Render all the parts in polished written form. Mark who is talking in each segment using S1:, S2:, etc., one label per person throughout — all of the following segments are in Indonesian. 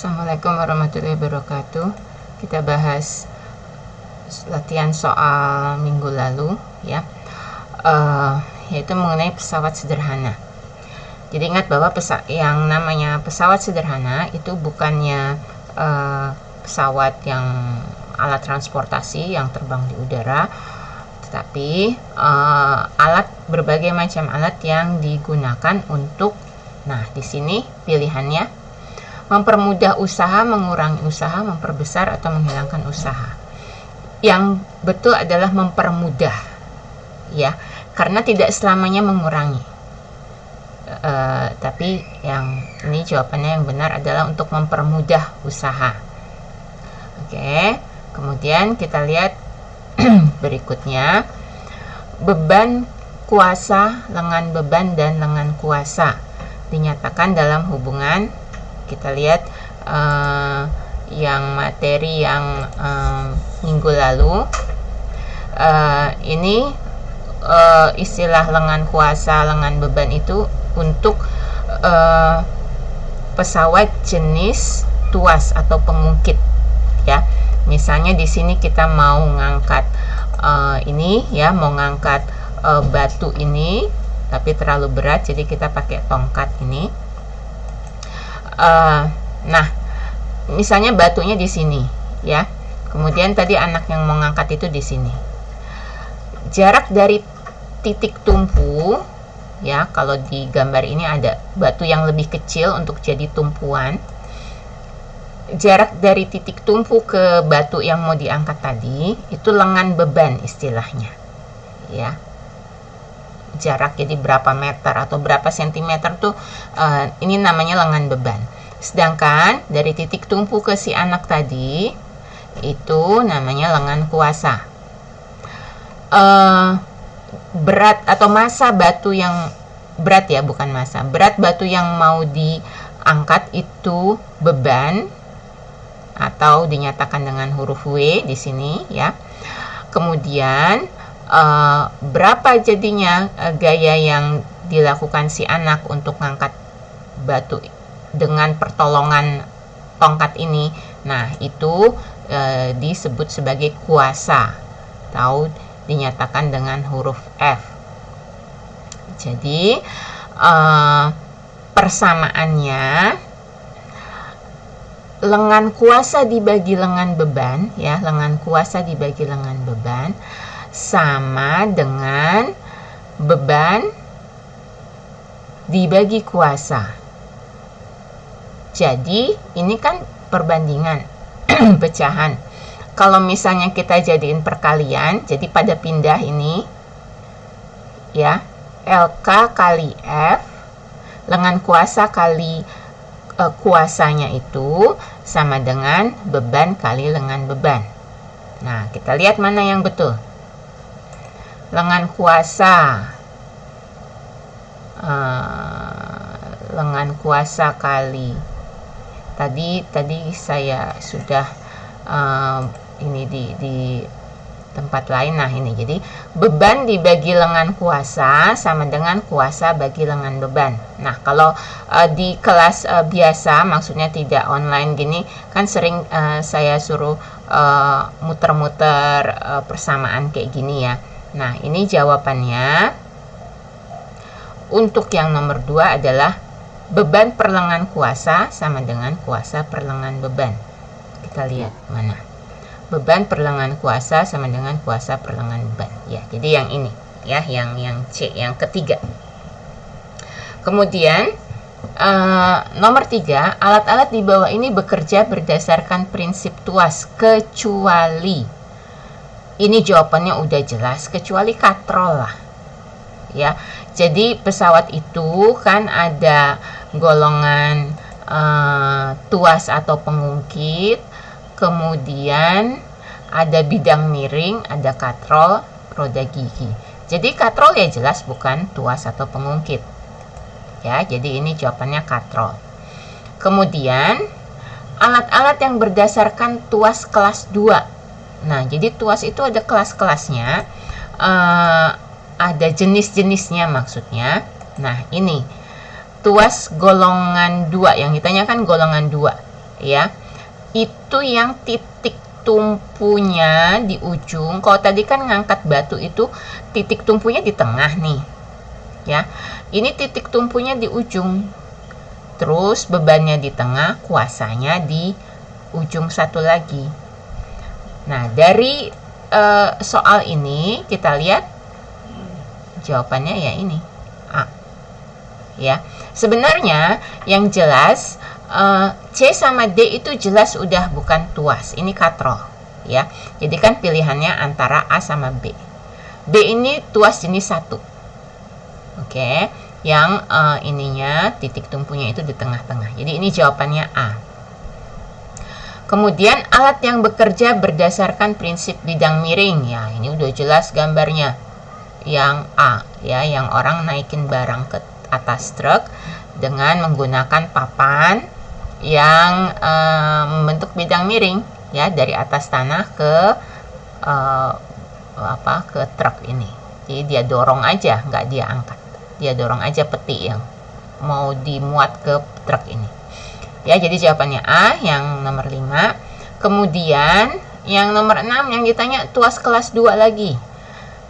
S1: Assalamualaikum warahmatullahi wabarakatuh. Kita bahas latihan soal minggu lalu ya, yaitu mengenai pesawat sederhana. Jadi ingat bahwa yang namanya pesawat sederhana itu bukannya pesawat yang alat transportasi yang terbang di udara, tetapi berbagai macam alat yang digunakan untuk, nah di sini pilihannya mempermudah usaha, mengurangi usaha, memperbesar atau menghilangkan usaha. Yang betul adalah mempermudah, ya, karena tidak selamanya mengurangi. Tapi yang ini jawabannya yang benar adalah untuk mempermudah usaha. Oke, kemudian kita lihat berikutnya, beban kuasa, lengan beban dan lengan kuasa dinyatakan dalam hubungan. Kita lihat yang materi yang minggu lalu, ini istilah lengan kuasa, lengan beban itu untuk pesawat jenis tuas atau pengungkit, ya. Misalnya di sini kita mau ngangkat ini, ya, mau ngangkat batu ini, tapi terlalu berat, jadi kita pakai tongkat ini. Nah, misalnya batunya di sini, ya. Kemudian tadi anak yang mau ngangkat itu di sini. Jarak dari titik tumpu, ya, kalau di gambar ini ada batu yang lebih kecil untuk jadi tumpuan. Jarak dari titik tumpu ke batu yang mau diangkat tadi itu lengan beban istilahnya, ya. Jarak jadi berapa meter atau berapa sentimeter tuh ini namanya lengan beban. Sedangkan dari titik tumpu ke si anak tadi itu namanya lengan kuasa. Berat atau massa batu yang berat, ya, bukan massa, berat batu yang mau diangkat itu beban, atau dinyatakan dengan huruf W di sini, ya. Kemudian berapa jadinya gaya yang dilakukan si anak untuk ngangkat batu dengan pertolongan tongkat ini. Nah, itu disebut sebagai kuasa atau dinyatakan dengan huruf F. Jadi persamaannya, lengan kuasa dibagi lengan beban, ya, lengan kuasa dibagi lengan beban sama dengan beban dibagi kuasa. Jadi ini kan perbandingan pecahan. Kalau misalnya kita jadiin perkalian, jadi pada pindah ini, ya, LK kali F, lengan kuasa kali kuasanya itu sama dengan beban kali lengan beban. Nah, kita lihat mana yang betul. Lengan kuasa, lengan kuasa kali tadi saya sudah ini di tempat lain. Nah, ini jadi beban dibagi lengan kuasa sama dengan kuasa bagi lengan beban. Nah, kalau di kelas biasa, maksudnya tidak online gini, kan sering saya suruh muter-muter persamaan kayak gini, ya. Nah, ini jawabannya untuk yang nomor 2 adalah beban per lengan kuasa sama dengan kuasa per lengan beban. Kita lihat mana. Beban per lengan kuasa sama dengan kuasa per lengan beban. Ya, jadi yang ini, ya, yang C, yang ketiga. Kemudian nomor 3, alat-alat di bawah ini bekerja berdasarkan prinsip tuas kecuali. Ini jawabannya udah jelas, kecuali katrol lah, ya. Jadi pesawat itu kan ada golongan tuas atau pengungkit, kemudian ada bidang miring, ada katrol, roda gigi. Jadi katrol ya jelas bukan tuas atau pengungkit, ya. Jadi ini jawabannya katrol. Kemudian alat-alat yang berdasarkan tuas kelas 2. Nah, jadi tuas itu ada kelas-kelasnya, ada jenis-jenisnya maksudnya. Nah, ini tuas golongan 2, yang ditanya kan golongan 2. ya. Itu yang titik tumpunya di ujung. Kalau tadi kan ngangkat batu itu titik tumpunya di tengah nih, ya. Ini titik tumpunya di ujung. Terus bebannya di tengah, kuasanya di ujung satu lagi. Nah, dari soal ini kita lihat jawabannya ya ini A. Ya. Sebenarnya yang jelas C sama D itu jelas udah bukan tuas, ini katrol, ya. Jadi kan pilihannya antara A sama B. B ini tuas jenis 1. Oke, yang ininya titik tumpunya itu di tengah-tengah. Jadi ini jawabannya A. Kemudian alat yang bekerja berdasarkan prinsip bidang miring, ya ini udah jelas gambarnya. Yang A, ya, yang orang naikin barang ke atas truk dengan menggunakan papan yang membentuk bidang miring, ya, dari atas tanah ke ke truk ini. Jadi dia dorong aja, nggak dia angkat, dia dorong aja peti yang mau dimuat ke truk ini, ya. Jadi jawabannya A yang nomor 5. Kemudian yang nomor 6 yang ditanya tuas kelas 2 lagi.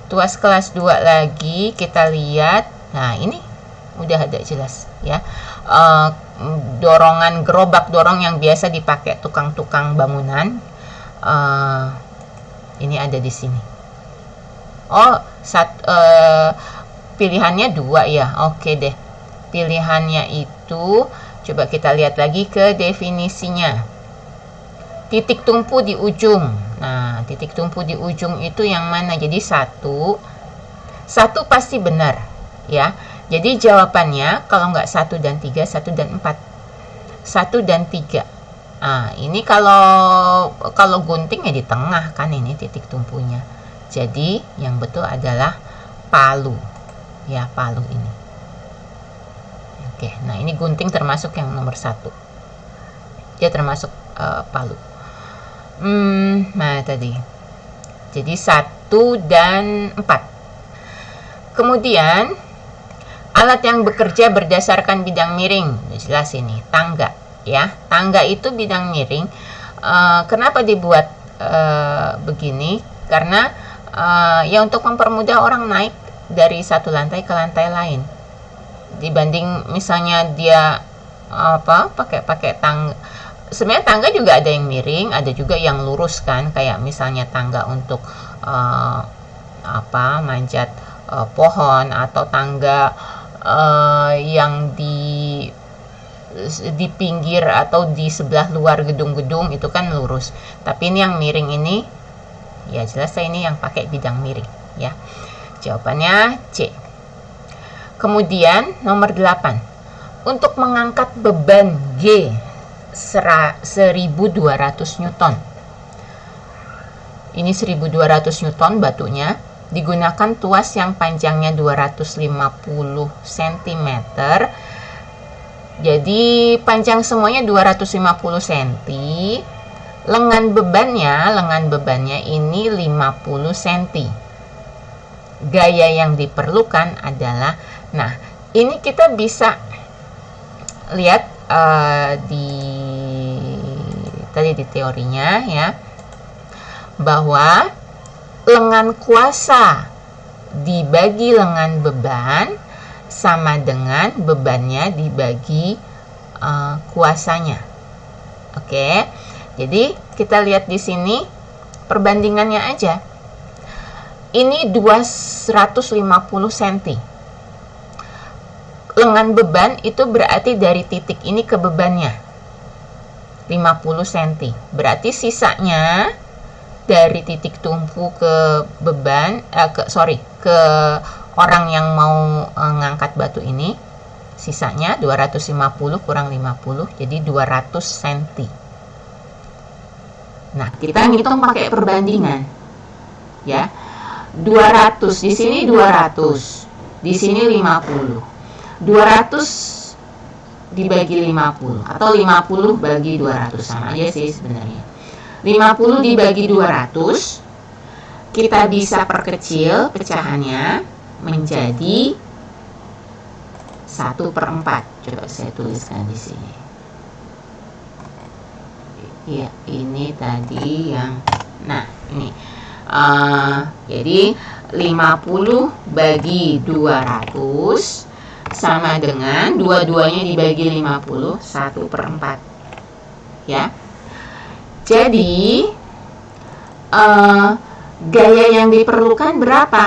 S1: Tuas kelas 2 lagi kita lihat. Nah, ini udah ada jelas, ya. Dorongan gerobak dorong yang biasa dipakai tukang-tukang bangunan. Ini ada di sini. Pilihannya 2 ya. Oke deh. Pilihannya itu coba kita lihat lagi ke definisinya. Titik tumpu di ujung. Nah, titik tumpu di ujung itu yang mana? Jadi 1 pasti benar, ya. Jadi jawabannya kalau nggak 1 dan 3, 1 dan 4. 1 dan 3. Nah, ini kalau gunting ya di tengah kan ini titik tumpunya. Jadi yang betul adalah palu. Ya, palu ini. Oke, nah ini gunting termasuk yang nomor 1. Dia termasuk palu. Nah tadi. Jadi 1 dan 4. Kemudian alat yang bekerja berdasarkan bidang miring, jelas ini tangga, ya. Tangga itu bidang miring. Kenapa dibuat begini? Karena ya untuk mempermudah orang naik dari satu lantai ke lantai lain. Dibanding misalnya dia pakai tangga. Sebenarnya tangga juga ada yang miring, ada juga yang lurus kan, kayak misalnya tangga untuk manjat pohon, atau tangga yang di pinggir atau di sebelah luar gedung-gedung itu kan lurus. Tapi ini yang miring ini, ya jelas ini yang pakai bidang miring, ya. Jawabannya C. Kemudian nomor 8. Untuk mengangkat beban G 1200 Newton. Ini 1200 Newton batunya. Digunakan tuas yang panjangnya 250 cm. Jadi panjang semuanya 250 cm. Lengan bebannya ini 50 cm. Gaya yang diperlukan adalah, nah ini kita bisa lihat tadi di teorinya, ya, bahwa lengan kuasa dibagi lengan beban sama dengan bebannya dibagi kuasanya. Oke, jadi kita lihat di sini perbandingannya aja. Ini 250 cm. Lengan beban itu berarti dari titik ini ke bebannya 50 cm. Berarti sisanya dari titik tumpu ke beban ke orang yang mau ngangkat batu ini, sisanya 250 kurang 50, jadi 200 cm. Nah, kita ngitung pakai perbandingan, ya. 200 di sini 200, di sini 50. 200 dibagi 50 atau 50 bagi 200, sama aja sih sebenarnya. 50 dibagi 200, kita bisa perkecil pecahannya menjadi 1/4. Coba saya tuliskan di sini. Ya, ini tadi yang, nah ini jadi 50 bagi 200 sama dengan dua-duanya dibagi 50, 1/4 ya. Jadi gaya yang diperlukan berapa?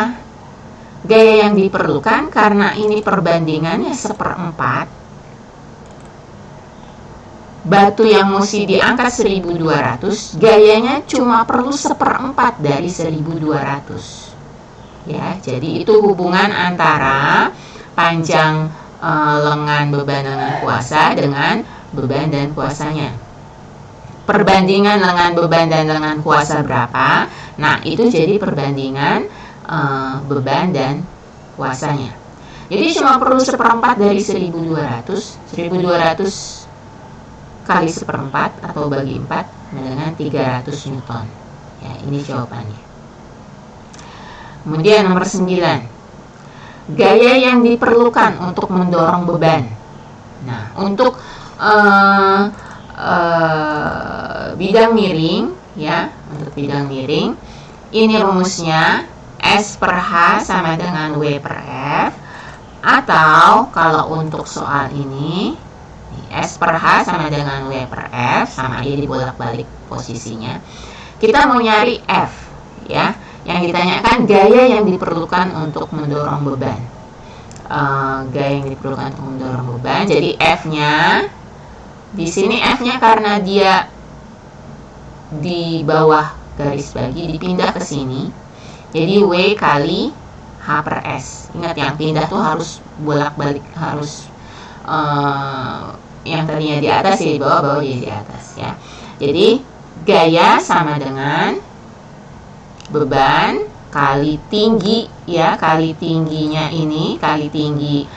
S1: Gaya yang diperlukan, karena ini perbandingannya 1/4, batu yang mesti diangkat 1200, gayanya cuma perlu 1/4 dari 1200 ya. Jadi itu hubungan antara panjang lengan beban lengan kuasa dengan beban dan kuasanya. Perbandingan lengan beban dan lengan kuasa berapa? Nah, itu jadi perbandingan beban dan kuasanya. Jadi cuma perlu 1/4 dari 1200. 1200 kali 1/4 atau bagi 4 dengan 300 Newton. Ya, ini jawabannya. Kemudian nomor 9. Gaya yang diperlukan untuk mendorong beban. Nah, untuk bidang miring ya, untuk bidang miring ini rumusnya S/H sama dengan W/F, atau kalau untuk soal ini S/H sama dengan W/F, sama aja dibolak-balik posisinya. Kita mau nyari F ya. Yang ditanyakan gaya yang diperlukan untuk mendorong beban. Gaya yang diperlukan untuk mendorong beban. Jadi F-nya di sini, F-nya karena dia di bawah garis bagi dipindah ke sini. Jadi W kali H/S. Ingat, yang pindah tuh harus bolak-balik, harus yang tadinya di atas ya di bawah, bawah jadi di atas ya. Jadi gaya sama dengan beban kali tinggi ya, kali tingginya ini, kali tinggi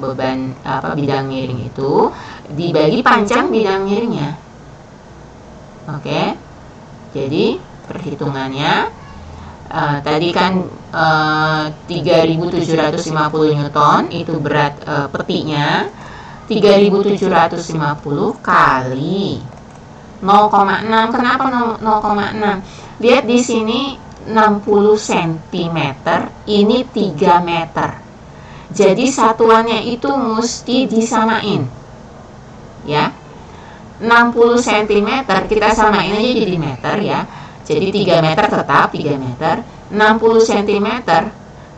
S1: beban bidang miring itu dibagi panjang bidang miringnya. Oke. Jadi perhitungannya tadi kan 3750 Newton itu berat petinya, 3750 kali 0,6. Kenapa 0,6? Lihat di sini 60 cm, ini 3 meter. Jadi satuannya itu mesti disamain. Ya. 60 cm kita samain aja jadi meter ya. Jadi 3 meter tetap 3 meter. 60 cm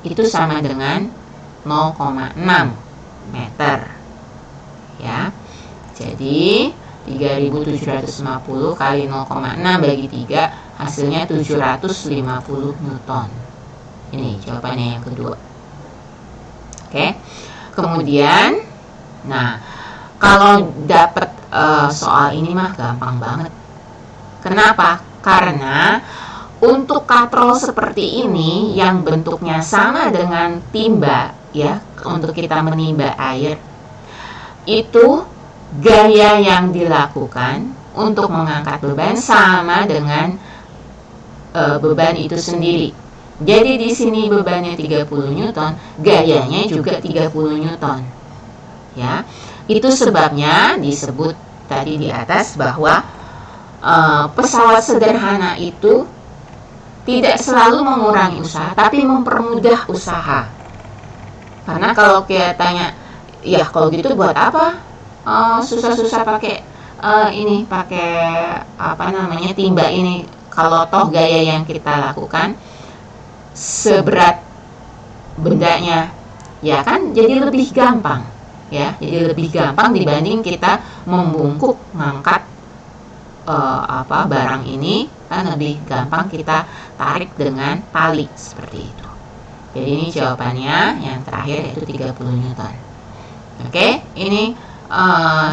S1: itu sama dengan 0,6 meter. Ya. Jadi 3750 kali 0,6 bagi 3 hasilnya 750 Newton. Ini jawabannya yang kedua. Oke. Kemudian, nah, kalau dapat soal ini mah gampang banget. Kenapa? Karena untuk katrol seperti ini yang bentuknya sama dengan timba ya, untuk kita menimba air, itu gaya yang dilakukan untuk mengangkat beban sama dengan beban itu sendiri. Jadi di sini bebannya 30 Newton, gayanya juga 30 Newton. Ya. Itu sebabnya disebut tadi di atas bahwa pesawat sederhana itu tidak selalu mengurangi usaha, tapi mempermudah usaha. Karena kalau kita tanya, ya kalau gitu buat apa? Susah-susah pakai ini, pakai timba ini, kalau toh gaya yang kita lakukan seberat bendanya, ya kan jadi lebih gampang ya, jadi lebih gampang dibanding kita membungkuk ngangkat barang ini, kan lebih gampang kita tarik dengan tali seperti itu. Jadi ini jawabannya yang terakhir, yaitu 30 Newton. Oke, ini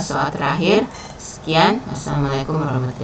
S1: soal terakhir. Sekian, wassalamualaikum warahmatullahi wabarakatuh.